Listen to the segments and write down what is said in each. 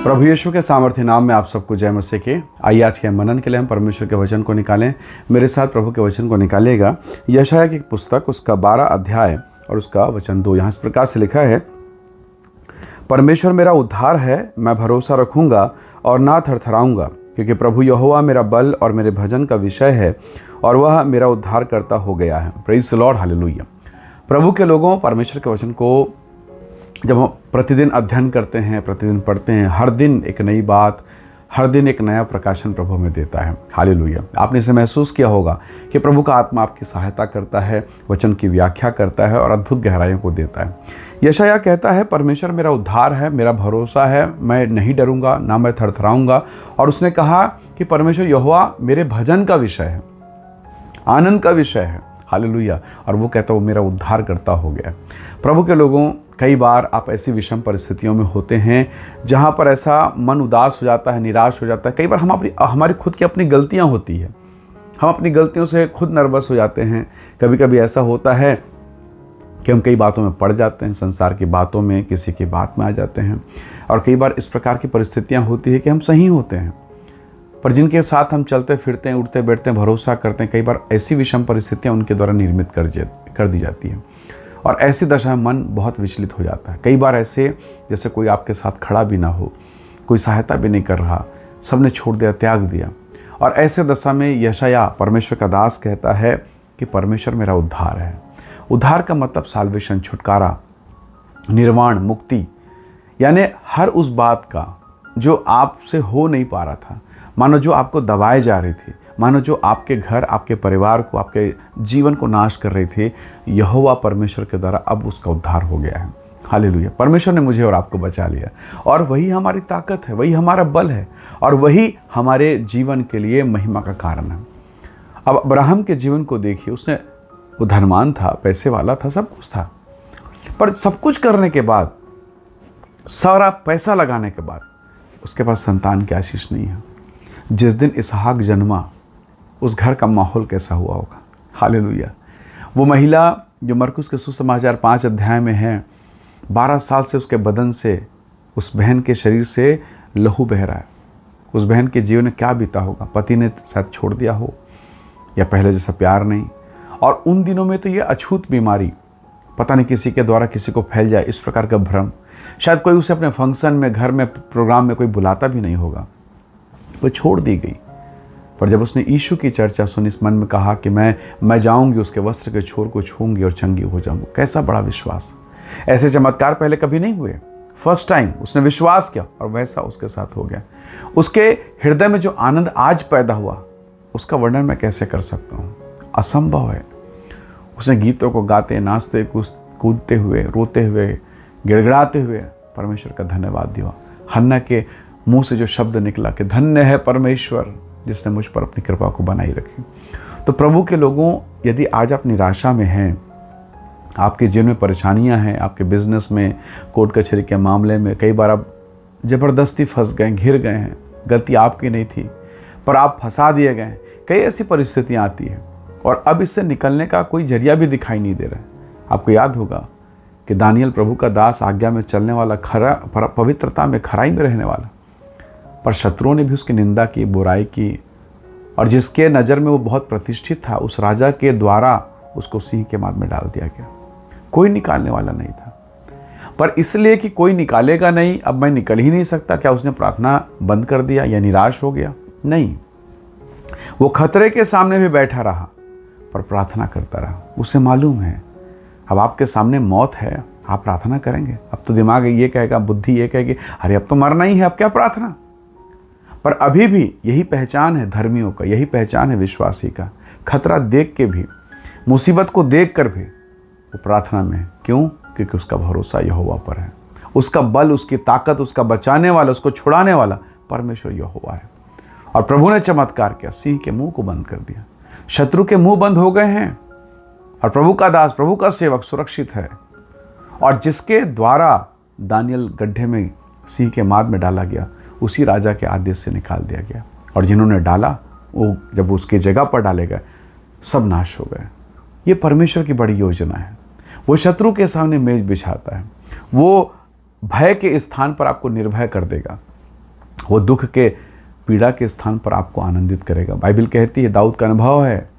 प्रभु यीशु के सामर्थ्य नाम में आप सबको जय मसीह के। आइए आज के मनन के लिए हम परमेश्वर के वचन को निकालें। मेरे साथ प्रभु के वचन को निकालेगा यशायाह की पुस्तक, उसका 12 अध्याय और उसका वचन 2। यहाँ इस प्रकार से लिखा है, परमेश्वर मेरा उद्धार है, मैं भरोसा रखूंगा और ना थरथराऊंगा, क्योंकि प्रभु यहोवा मेरा बल और मेरे भजन का विषय है और वह मेरा उद्धार करता हो गया है। Praise the lord, hallelujah. प्रभु के लोगों, परमेश्वर के वचन को जब हम प्रतिदिन अध्ययन करते हैं, प्रतिदिन पढ़ते हैं, हर दिन एक नई बात, हर दिन एक नया प्रकाशन प्रभु में देता है। हालेलुया। आपने इसे महसूस किया होगा कि प्रभु का आत्मा आपकी सहायता करता है, वचन की व्याख्या करता है और अद्भुत गहराइयों को देता है। यशायाह कहता है, परमेश्वर मेरा उद्धार है, मेरा भरोसा है, मैं नहीं डरूंगा, ना मैं थरथराऊंगा। और उसने कहा कि परमेश्वर यहोवा मेरे भजन का विषय है, आनंद का विषय है। हालेलुया। और वो कहता है वो मेरा उद्धार करता हो गया। प्रभु के लोगों, कई बार आप ऐसी विषम परिस्थितियों में होते हैं जहाँ पर ऐसा मन उदास हो जाता है, निराश हो जाता है। कई बार हमारी खुद की अपनी गलतियाँ होती है, हम अपनी गलतियों से खुद नर्वस हो जाते हैं। कभी कभी ऐसा होता है कि हम कई बातों में पड़ जाते हैं, संसार की बातों में, किसी की बात में आ जाते हैं। और कई बार इस प्रकार की परिस्थितियाँ होती है कि हम सही होते हैं, पर जिनके साथ हम चलते फिरते हैं, उठते बैठते हैं, भरोसा करते हैं, कई बार ऐसी विषम परिस्थितियाँ उनके द्वारा निर्मित कर दी जाती हैं। और ऐसी दशा में मन बहुत विचलित हो जाता है। कई बार ऐसे जैसे कोई आपके साथ खड़ा भी ना हो, कोई सहायता भी नहीं कर रहा, सबने छोड़ दिया, त्याग दिया। और ऐसे दशा में यशायाह, परमेश्वर का दास, कहता है कि परमेश्वर मेरा उद्धार है। उद्धार का मतलब साल्वेशन, छुटकारा, निर्वाण, मुक्ति, यानी हर उस बात का जो आपसे हो नहीं पा रहा था, मानो जो आपको दबाए जा रही थी, मानो जो आपके घर, आपके परिवार को, आपके जीवन को नाश कर रहे थे, यहोवा परमेश्वर के द्वारा अब उसका उद्धार हो गया है। हालेलुया। परमेश्वर ने मुझे और आपको बचा लिया, और वही हमारी ताकत है, वही हमारा बल है, और वही हमारे जीवन के लिए महिमा का कारण है। अब अब्राहम के जीवन को देखिए, वो धनवान था, पैसे वाला था, सब कुछ था, पर सब कुछ करने के बाद, सारा पैसा लगाने के बाद, उसके पास संतान की आशीष नहीं है। जिस दिन इसहाक जन्मा, उस घर का माहौल कैसा हुआ होगा। हालेलुया। वो महिला जो मरकुस के सुसमाचार 5 अध्याय में है, 12 साल से उसके बदन से, उस बहन के शरीर से लहू बह रहा है। उस बहन के जीवन में क्या बीता होगा। पति ने शायद छोड़ दिया हो, या पहले जैसा प्यार नहीं। और उन दिनों में तो ये अछूत बीमारी, पता नहीं किसी के द्वारा किसी को फैल जाए, इस प्रकार का भ्रम। शायद कोई उसे अपने फंक्शन में, घर में, प्रोग्राम में कोई बुलाता भी नहीं होगा। वो छोड़ दी गई। पर जब उसने यीशु की चर्चा सुनी, इस मन में कहा कि मैं जाऊंगी, उसके वस्त्र के छोर को छूंगी और चंगी हो जाऊंगी। कैसा बड़ा विश्वास। ऐसे चमत्कार पहले कभी नहीं हुए, फर्स्ट टाइम उसने विश्वास किया और वैसा उसके साथ हो गया। उसके हृदय में जो आनंद आज पैदा हुआ, उसका वर्णन मैं कैसे कर सकता हूँ, असंभव है। उसने गीतों को गाते, नाचते, कूदते हुए, रोते हुए, गिड़गिड़ाते हुए परमेश्वर का धन्यवाद दिया। हन्ना के मुंह से जो शब्द निकला कि धन्य है परमेश्वर जिसने मुझ पर अपनी कृपा को बनाई रखी। तो प्रभु के लोगों, यदि आज आप निराशा में हैं, आपके जीवन में परेशानियां हैं, आपके बिजनेस में, कोर्ट कचहरी के मामले में, कई बार आप ज़बरदस्ती फंस गए, घिर गए हैं, गलती आपकी नहीं थी पर आप फंसा दिए गए। कई ऐसी परिस्थितियां आती हैं और अब इससे निकलने का कोई जरिया भी दिखाई नहीं दे रहा है। आपको याद होगा कि दानियल प्रभु का दास, आज्ञा में चलने वाला, पवित्रता में, खराई में रहने वाला, पर शत्रुओं ने भी उसकी निंदा की, बुराई की, और जिसके नज़र में वो बहुत प्रतिष्ठित था, उस राजा के द्वारा उसको सिंह के माद में डाल दिया गया। कोई निकालने वाला नहीं था। पर इसलिए कि कोई निकालेगा नहीं, अब मैं निकल ही नहीं सकता, क्या उसने प्रार्थना बंद कर दिया या निराश हो गया? नहीं, वो खतरे के सामने भी बैठा रहा पर प्रार्थना करता रहा। उसे मालूम है अब आपके सामने मौत है, आप प्रार्थना करेंगे। अब तो दिमाग ये कहेगा, बुद्धि ये कहेगी, अरे अब तो मरना ही है, अब क्या प्रार्थना। पर अभी भी यही पहचान है धर्मियों का, यही पहचान है विश्वासी का। खतरा देख के भी, मुसीबत को देख कर भी वो प्रार्थना में है। क्यों? क्योंकि उसका भरोसा यहोवा पर है। उसका बल, उसकी ताकत, उसका बचाने वाला, उसको छुड़ाने वाला परमेश्वर यहोवा है। और प्रभु ने चमत्कार किया, सिंह के मुंह को बंद कर दिया, शत्रु के मुंह बंद हो गए हैं, और प्रभु का दास, प्रभु का सेवक सुरक्षित है। और जिसके द्वारा दानियल गड्ढे में, सिंह के माद में डाला गया, उसी राजा के आदेश से निकाल दिया गया। और जिन्होंने डाला, वो जब उसकी जगह पर डाले गए, सब नाश हो गए। ये परमेश्वर की बड़ी योजना है। वो शत्रु के सामने मेज बिछाता है, वो भय के स्थान पर आपको निर्भय कर देगा। वो दुख के, पीड़ा के स्थान पर आपको आनंदित करेगा। बाइबल कहती है, दाऊद का अनुभव है,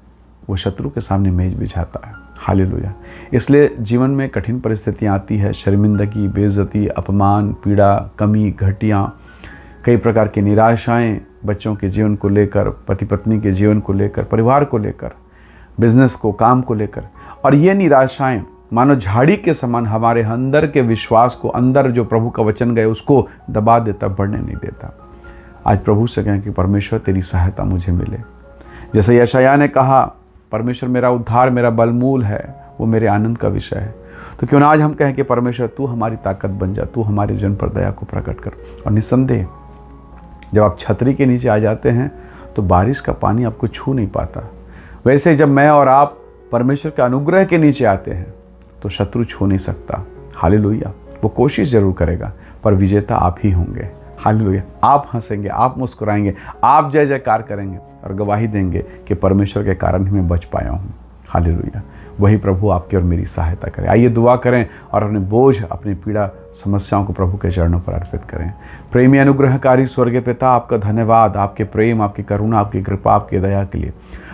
वो शत्रु के सामने मेज बिछाता है। हालेलुया। इसलिए जीवन में कठिन परिस्थितियाँ आती है, शर्मिंदगी, बेइज्जती, अपमान, पीड़ा, कमी, घटियाँ, कई प्रकार की निराशाएं, बच्चों के जीवन को लेकर, पति पत्नी के जीवन को लेकर, परिवार को लेकर, बिजनेस को, काम को लेकर। और ये निराशाएं मानो झाड़ी के समान हमारे अंदर के विश्वास को, अंदर जो प्रभु का वचन गए उसको दबा देता, बढ़ने नहीं देता। आज प्रभु से कहें कि परमेश्वर तेरी सहायता मुझे मिले। जैसे यशायाह ने कहा, परमेश्वर मेरा उद्धार, मेरा बलमूल है, वो मेरे आनंद का विषय है। तो क्यों ना आज हम कहें कि परमेश्वर तू हमारी ताकत बन जा, तू हमारे जन पर दया को प्रकट कर। और निस्संदेह जब आप छतरी के नीचे आ जाते हैं तो बारिश का पानी आपको छू नहीं पाता। वैसे जब मैं और आप परमेश्वर के अनुग्रह के नीचे आते हैं तो शत्रु छू नहीं सकता। हालेलुया। वो कोशिश जरूर करेगा पर विजेता आप ही होंगे। हालेलुया। आप हंसेंगे, आप मुस्कुराएंगे, आप जय जयकार करेंगे और गवाही देंगे कि परमेश्वर के कारण ही मैं बच पाया हूँ। हालेलुया। वही प्रभु आपकी और मेरी सहायता करें। आइए दुआ करें और अपने बोझ, अपनी पीड़ा, समस्याओं को प्रभु के चरणों पर अर्पित करें। प्रेमी अनुग्रहकारी स्वर्गीय पिता, आपका धन्यवाद, आपके प्रेम, आपकी करुणा, आपकी कृपा, आपकी दया के लिए।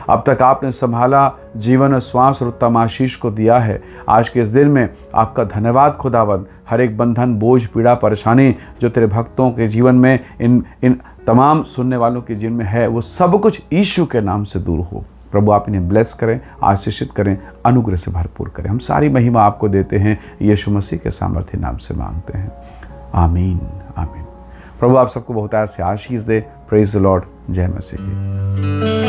अब तक आपने संभाला, जीवन, श्वास और उत्तम आशीष को दिया है। आज के इस दिन में आपका धन्यवाद खुदावंद। हर एक बंधन, बोझ, पीड़ा, परेशानी जो तेरे भक्तों के जीवन में, इन तमाम सुनने वालों के जीवन में है, वो सब कुछ यीशु के नाम से दूर हो। प्रभु आप इन्हें ब्लेस करें, आशीषित करें, अनुग्रह से भरपूर करें। हम सारी महिमा आपको देते हैं, यीशु मसीह के सामर्थ्य नाम से मांगते हैं। आमीन, आमीन। प्रभु आप सबको बहुत से आशीष दे। Praise the lord. जय मसीह की।